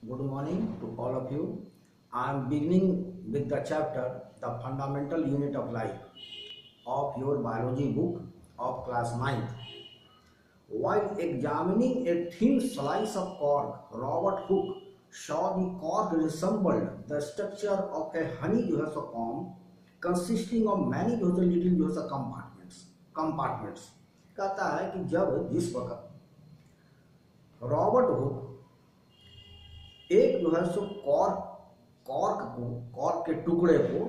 Good morning to all of you. I am beginning with the chapter The Fundamental Unit of Life of your biology book of class 9th. While examining a thin slice of cork, Robert Hooke saw the cork resembled the structure of a honey comb consisting of many little compartments. कहता है कि जब जिस वक्त Robert Hooke एक cork के टुकड़े को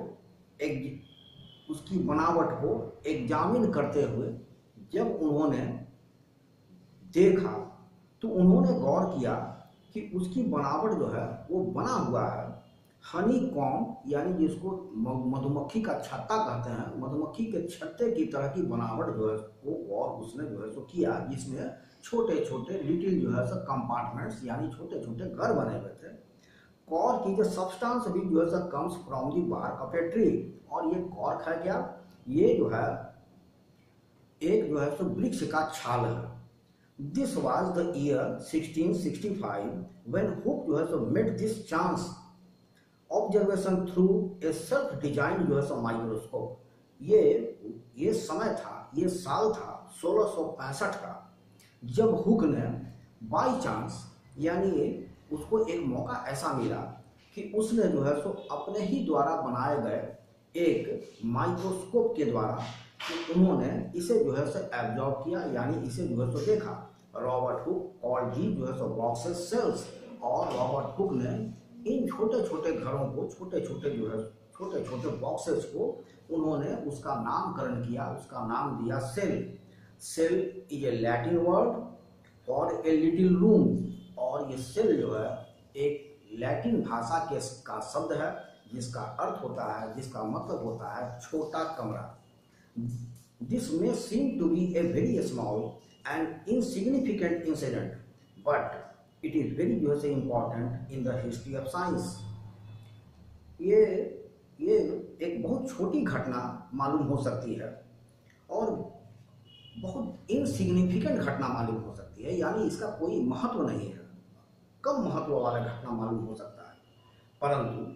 एक उसकी बनावट को एग्जामिन करते हुए जब उन्होंने देखा तो उन्होंने गौर किया कि उसकी बनावट वो बना हुआ है हनी कॉम्ब यानी जिसको मधुमक्खी का छत्ता कहते हैं, मधुमक्खी के छत्ते की तरह की बनावट वो और उसने किया, जिसमें छोटे छोटे लिटिल कंपार्टमेंट्स यानी छोटे छोटे घर बने हुए थे। कॉर्क की जो सब्सटेंस भी comes from the bark of a tree, और ये कॉर्क है क्या, ये एक वृक्ष का छाल है। This was the year 1665 when Hooke met this chance observation through a self design microscope. ये समय था, ये साल था 1665 का, जब हुक ने बाई चांस यानी उसको एक मौका ऐसा मिला कि उसने अपने ही द्वारा बनाए गए एक माइक्रोस्कोप के द्वारा कि उन्होंने इसे एब्जॉर्ब किया यानी इसे देखा। Robert Hooke called the boxes cells, और रॉबर्ट हुक ने इन छोटे छोटे घरों को छोटे छोटे बॉक्सेस को उन्होंने उसका नामकरण किया, उसका नाम दिया cell. Cell is a Latin word for a little room, और ये सेल एक लैटिन भाषा का शब्द है जिसका अर्थ होता है, जिसका मतलब होता है छोटा कमरा। This may seem to be a very small and insignificant incident, but it is very important in the history of science. ये एक बहुत छोटी घटना मालूम हो सकती है और बहुत इनसिग्निफिकेंट घटना मालूम हो सकती है, यानी इसका कोई महत्व नहीं है, कम महत्व वाला घटना मालूम हो सकता है, परंतु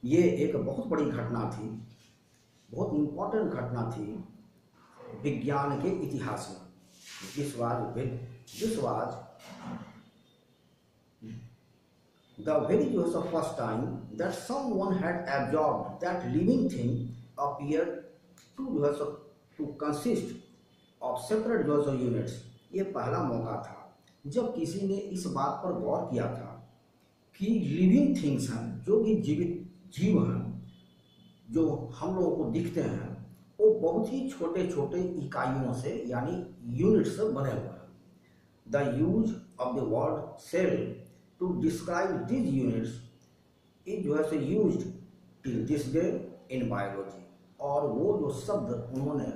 ये एक बहुत बड़ी घटना थी, बहुत इंपॉर्टेंट घटना थी विज्ञान के इतिहास में। This was the very first time that someone had absorbed that living thing appeared to consist of separate units। ये पहला मौका था जब किसी ने इस बात पर गौर किया था कि लिविंग थिंग्स हैं, जो भी जीवित जीव हैं, जो हम लोगों को दिखते हैं, वो बहुत ही छोटे छोटे इकाइयों से यानी यूनिट से बने हुए हैं। The use of the word cell to describe these units is used till this day in biology, और वो जो शब्द उन्होंने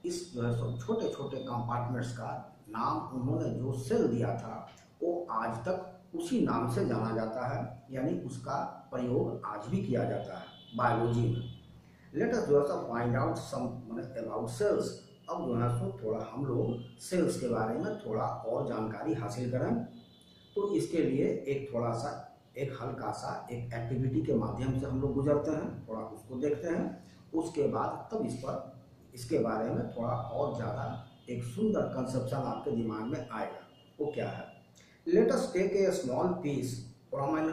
इस छोटे छोटे कंपार्टमेंट्स का नाम उन्होंने जो सेल दिया था वो आज तक उसी नाम से जाना जाता है, यानी उसका प्रयोग आज भी किया जाता है बायोलॉजी में। Let us find out some about cells. अब थोड़ा हम लोग सेल्स के बारे में थोड़ा और जानकारी हासिल करें, तो इसके लिए एक हल्का सा एक एक्टिविटी के माध्यम से हम लोग गुजरते हैं, थोड़ा उसको देखते हैं, उसके बाद तब इसके बारे में थोड़ा और ज़्यादा एक सुंदर कंसेप्शन आपके दिमाग में आएगा। वो क्या है? Let us take a small piece from an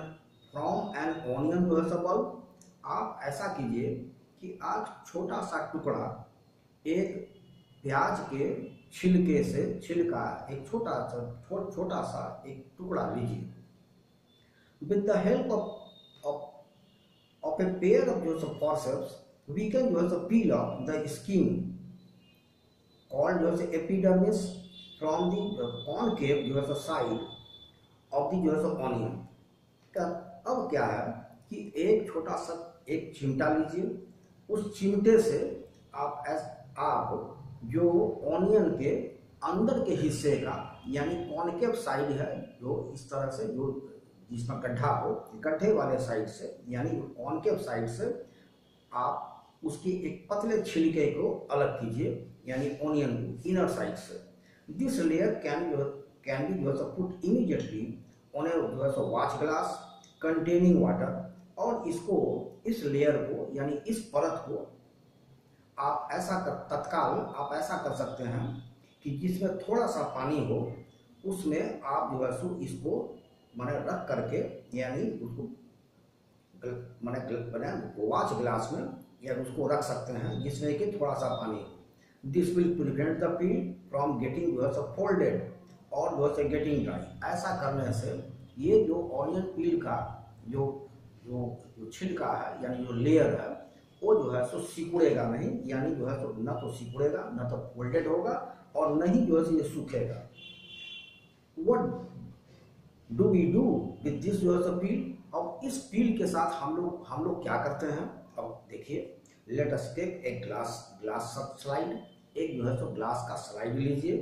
onion bulb. आप ऐसा कीजिए कि आप छोटा सा टुकड़ा एक प्याज के छिलके से एक छोटा सा एक टुकड़ा लीजिए। With the help of a pair of forceps we can peel off the skin called epidermis from the concave side of the onion. अब क्या है कि एक छोटा सा एक चिमटा लीजिए, उस चिमटे से आप जो ऑनियन के अंदर के हिस्से का यानी कॉनकेव साइड है, जो इस तरह से जो जिसमें गड्ढा हो, गड्ढे वाले साइड से यानी कॉनकेव साइड से आप उसकी एक पतले छिलके को अलग कीजिए, यानी ऑनियन को इनर साइड से। This layer can be put immediately on a जो है सो वॉच ग्लास कंटेनिंग वाटर, और इसको, इस लेयर को यानी इस परत को आप ऐसा तत्काल आप ऐसा कर सकते हैं कि जिसमें थोड़ा सा पानी हो उसमें आप जो है सो इसको मैंने रख करके, यानी उसको मैंने वॉच ग्लास में या उसको रख सकते हैं जिसमें कि थोड़ा सा पानी। This will prevent the peel from getting जो है सो फोल्डेड और जो है गेटिंग ड्राई। ऐसा करने से ये जो ऑनियन पील का जो जो छिलका है यानी जो लेयर है वो जो है सो सिकुड़ेगा नहीं, यानी जो है सो न तो सिकुड़ेगा न तो फोल्डेड होगा और न ही जो है सो ये सूखेगा। What do we do with this जो है सो पील? अब इस पील के साथ हम लोग क्या करते हैं? अब देखिए, let us take a glass slide. एक जो है सो ग्लास का स्लाइड लीजिए,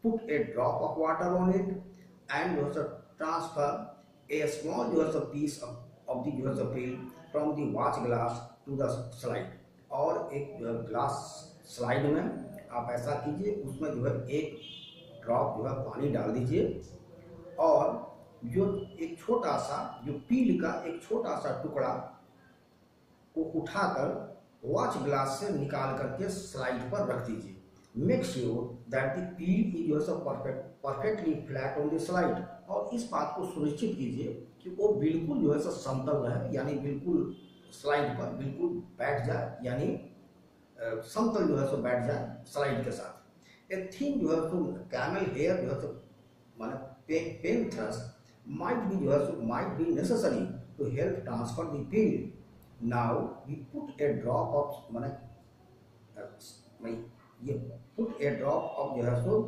put a drop of water on it and जो है सो ट्रांसफर ए स्मॉल जो है सो पीस ऑफ द जो है सो peel from the watch glass to the slide. और एक ग्लास स्लाइड में आप ऐसा कीजिए, उसमें जो है एक ड्रॉप जो है पानी डाल दीजिए और जो एक छोटा सा जो पील का एक छोटा सा टुकड़ा को उठाकर वॉच ग्लास से निकाल करके स्लाइड पर रख दीजिए। Make sure that the peel is जो perfectly flat on the slide. और इस बात को सुनिश्चित कीजिए कि वो बिल्कुल जो है सो समतल रहे, यानी बिल्कुल स्लाइड पर बिल्कुल बैठ जाए, यानी समतल जो है सो बैठ जाए स्लाइड के साथ। ए थिन जो है सो कैमल हेयर जो है सो माने पेन थ्रस्ट might be जो है सो might be necessary to help transfer the peel. Now we put a drop of ये put a drop of जो है सो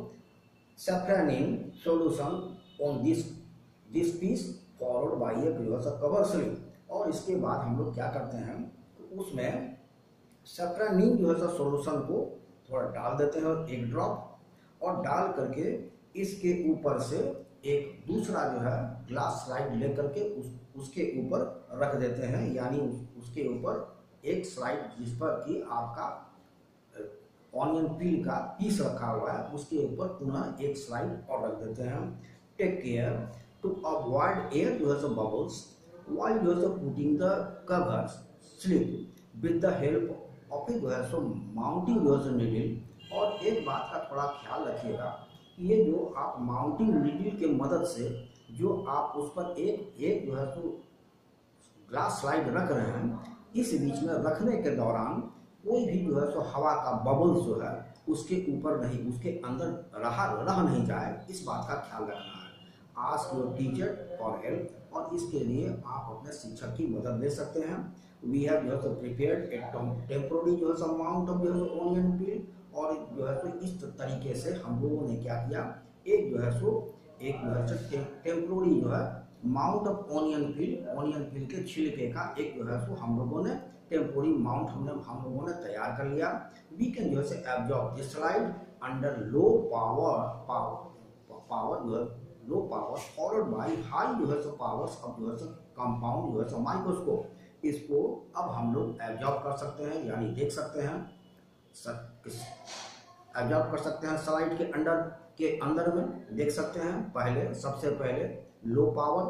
saffronin solution on this piece followed by a जो है सो cover slip। और इसके बाद हम लोग क्या करते हैं, तो उसमें सैफ्रानिन जो है सो सोल्यूशन को थोड़ा डाल देते हैं और एक ड्रॉप, और डाल करके इसके ऊपर से एक दूसरा जो है ग्लास स्लाइड लेकर के उसके ऊपर रख देते हैं, यानी उसके ऊपर एक स्लाइड जिस पर कि आपका ऑनियन पील का पीस रखा हुआ है उसके ऊपर पुनः एक स्लाइड और रख देते हैं। Take care to avoid air जो है सो बबल्स while जो है सो putting the cover slip with the help of जो है सो माउंटिंग जो है सो नीडल। और एक बात का थोड़ा ख्याल रखिएगा, ये जो आप माउंटिंग नीडल के मदद से जो आप उस पर एक जो है तो ग्लास स्लाइड रख रहे हैं, इस बीच में रखने के दौरान कोई भी जो है सो हवा का बबल्स जो है उसके ऊपर नहीं, उसके अंदर रह नहीं जाए, इस बात का ख्याल रखना है। Ask your teacher for help, और इसके लिए आप अपने शिक्षक की मदद ले सकते हैं। वी हैव जो है सो प्रिपेयर्ड ए टेम्पोररी जो है सो अमाउंट ऑफ जो है सो ऑनियन पील। और जो है सो इस तरीके से हम लोगों ने क्या किया, एक जो है सो टेम्पोररी जो है माउंट ऑफ ऑनियन पील के छिलके का एक जो है सो हम लोगों ने टेम्पोररी माउंट हम लोगों ने तैयार कर लिया। वी कैन जो है absorb this slide under low power जो है low power followed by high जो है सो पावर्स ऑफ जो है सो कंपाउंड जो है सो माइक्रोस्कोप। इसको अब हम लोग एब्जॉर्ब कर सकते हैं, यानी देख सकते हैं, एब्जॉर्ब कर सकते हैं स्लाइड के अंदर में देख सकते हैं। सबसे पहले लो पावर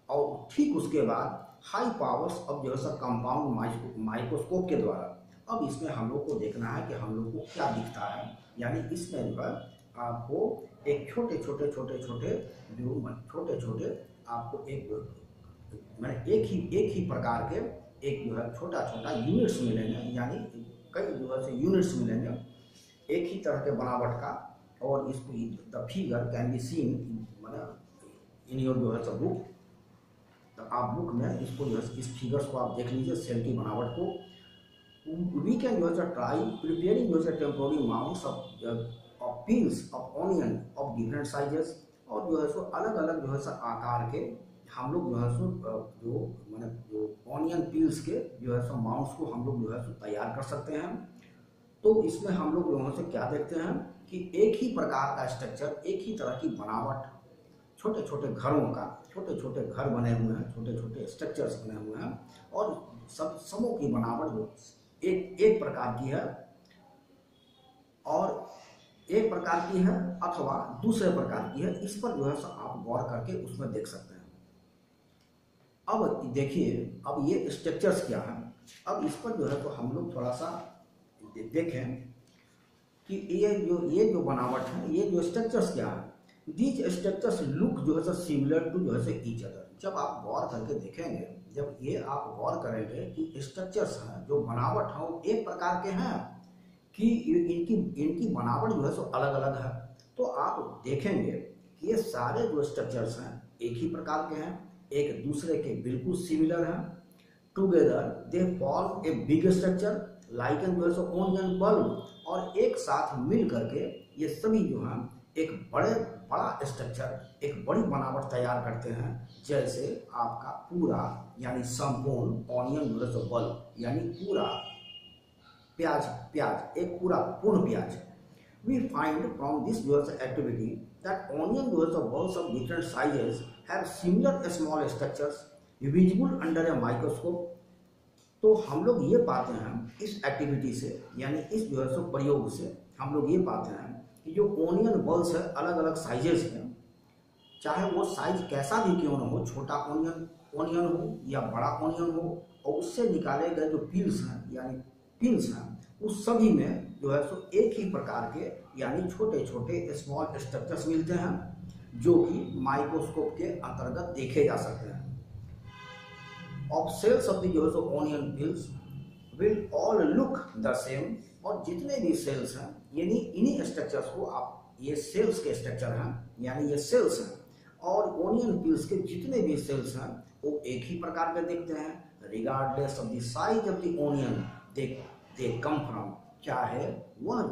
और ठीक उसके बाद हाई पावर्स अब जो है सो कंपाउंड माइक्रोस्कोप के द्वारा। अब इसमें हम लोग को देखना है कि हम लोग को क्या दिखता है, यानी इसमें जो है आपको एक छोटे आपको एक ही प्रकार के एक जो है छोटा यूनिट्स मिलेंगे, यानी कई जो है यूनिट्स मिलेंगे एक ही तरह के बनावट का। और इसको the figure can be seen in your जो है सब बुक। तो आप बुक में इसको जो है इस फिगर्स को आप देख लीजिए, सेल की बनावट को। वी कैन जो है ट्राई प्रिपेयरिंग जो है temporary mounts of peels of onion of different sizes. और जो है सो अलग अलग जो है सो आकार के हम लोग जो है सो जो ऑनियन पील्स के जो है सो माउंट्स को हम लोग जो है सो तैयार कर सकते हैं। तो इसमें हम लोग जो है क्या देखते हैं कि एक ही प्रकार का स्ट्रक्चर, एक ही तरह की बनावट, छोटे घरों का छोटे घर बने हुए हैं, छोटे स्ट्रक्चर्स बने हुए हैं, और सबों की बनावट एक प्रकार की है। और एक प्रकार की है अथवा दूसरे प्रकार की है, इस पर जो है सो आप गौर करके उसमें देख सकते हैं। अब देखिए, अब ये स्ट्रक्चर्स क्या है, अब इस पर जो है तो हम लोग थोड़ा सा देखें कि ये जो बनावट है, ये जो स्ट्रक्चर्स क्या है। दीज स्ट्रक्चर्स लुक जो है सो सिमिलर टू जो है सो ईच अदर। जब आप गौर करके देखेंगे, जब ये आप गौर करेंगे कि स्ट्रक्चर्स हैं जो बनावट है वो एक प्रकार के हैं कि इनकी इनकी बनावट जो है सो अलग अलग है, तो आप देखेंगे कि ये सारे जो स्ट्रक्चर्स हैं एक ही प्रकार के हैं, एक दूसरे के बिल्कुल सिमिलर हैं। Together they form a big structure like an जो है सो ओनियन बल्ब, और एक साथ मिल करके ये सभी जो हैं एक बड़ा स्ट्रक्चर, एक बड़ी बनावट तैयार करते हैं, जैसे आपका पूरा यानी संपूर्ण ऑनियन जो है सो बल्ब, यानी पूरा प्याज एक पूरा पूर्ण प्याज। We find from this US activity that onion US balls of different sizes have similar small structures visible under a microscope। तो हम लोग ये पाते हैं इस एक्टिविटी से, यानी इस जो है प्रयोग से हम लोग ये पाते हैं कि जो ओनियन बल्स है अलग अलग साइजेस हैं, चाहे वो साइज कैसा भी क्यों ना हो, छोटा ओनियन हो या बड़ा ओनियन हो, और उससे निकाले गए जो पील्स हैं यानी पिंस हैं, उस सभी में जो है सो एक ही प्रकार के यानी छोटे छोटे स्मॉल स्ट्रक्चर्स मिलते हैं, जो कि माइक्रोस्कोप के अंतर्गत देखे जा सकते हैं। ऑफ सेल्स ऑफ द जो है सो onion peels will all look the same, और जितने भी सेल्स हैं यानी इन्हीं स्ट्रक्चर्स को आप, ये सेल्स के स्ट्रक्चर हैं यानी ये सेल्स हैं, और ओनियन पील्स के जितने भी सेल्स हैं वो एक ही प्रकार के दिखते हैं, regardless of the size of the onion they come from. चाहे वह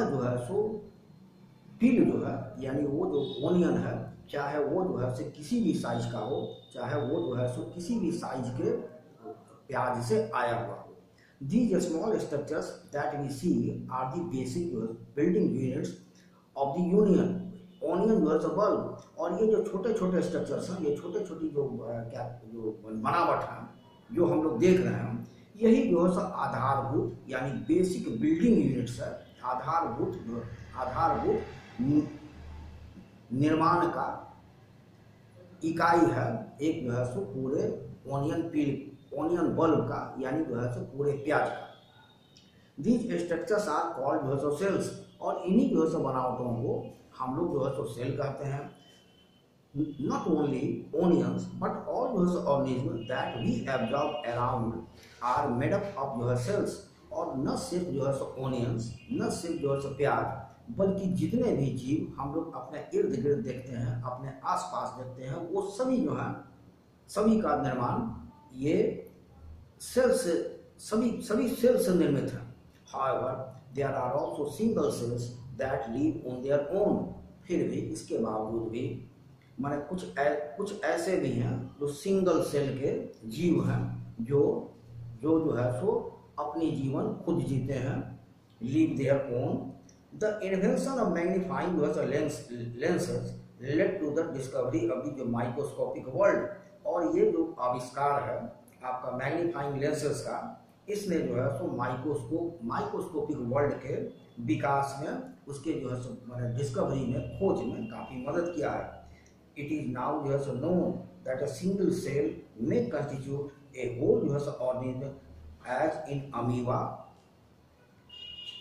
जो है सो पील जो है यानी वो जो ओनियन है, चाहे वो जो है से किसी भी साइज का हो, चाहे वो जो है सो किसी भी साइज के प्याज से आया हुआ हो। These small structures that we see are the basic building units of the onion जो है बल्ब। और ये जो छोटे छोटे स्ट्रक्चर्स हैं, ये छोटे छोटी जो बनावट है जो हम लोग देख रहे हैं, यही जो है आधारभूत यानी बेसिक बिल्डिंग यूनिट्स है, आधारभूत निर्माण का इकाई है, एक जो है सो पूरे ओनियन बल्ब का यानी जो है सो पूरे प्याज का। दीज स्ट्रक्चर्स आर कॉल्ड जो है सो सेल्स, और इन्हीं जो है सो बनावटों को हम लोग जो है सो सेल कहते हैं। Not only onions but all those organisms that we observe around are made up of जो है cells। और न सिर्फ जो है सो ओनियंस, न सिर्फ जो है सो प्याज, बल्कि जितने भी जीव हम लोग अपने इर्द गिर्द देखते हैं, अपने आसपास देखते हैं, वो सभी जो है सभी का निर्माण ये सेल से सभी सेल से निर्मित है। However, there are also single cells that live on their own। फिर भी इसके बावजूद भी माने कुछ ऐसे भी हैं जो सिंगल सेल के जीव हैं, जो है सो अपनी जीवन खुद जीते हैं, live their own. The invention of magnifying lenses led to the discovery of the microscopic world. और ये जो आविष्कार है आपका मैग्नीफाइंग लेंसेज का, इसने जो है सो माइक्रोस्कोपिक वर्ल्ड के विकास में, उसके जो है सो मैंने डिस्कवरी में, खोज में काफ़ी मदद किया है। It is now जो है सो known that a single cell may constitute a whole जो है सो organism as in amoeba,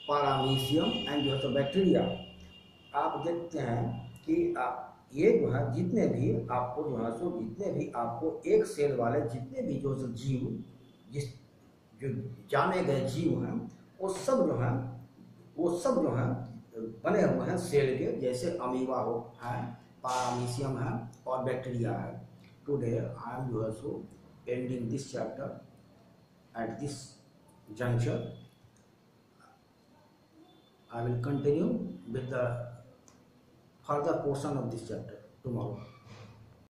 paramecium and जो है सो बैक्टीरिया। आप देखते हैं कि ये जो है जितने भी आपको एक सेल वाले जितने भी जो जीव जो जाने गए जीव हैं, वो सब जो हैं बने हुए हैं सेल के, जैसे अमीबा है, पारामीशियम है और बैक्टीरिया है। टुडे आई एम जो है सो ending this chapter at this juncture। I will continue with the further portion of this chapter tomorrow।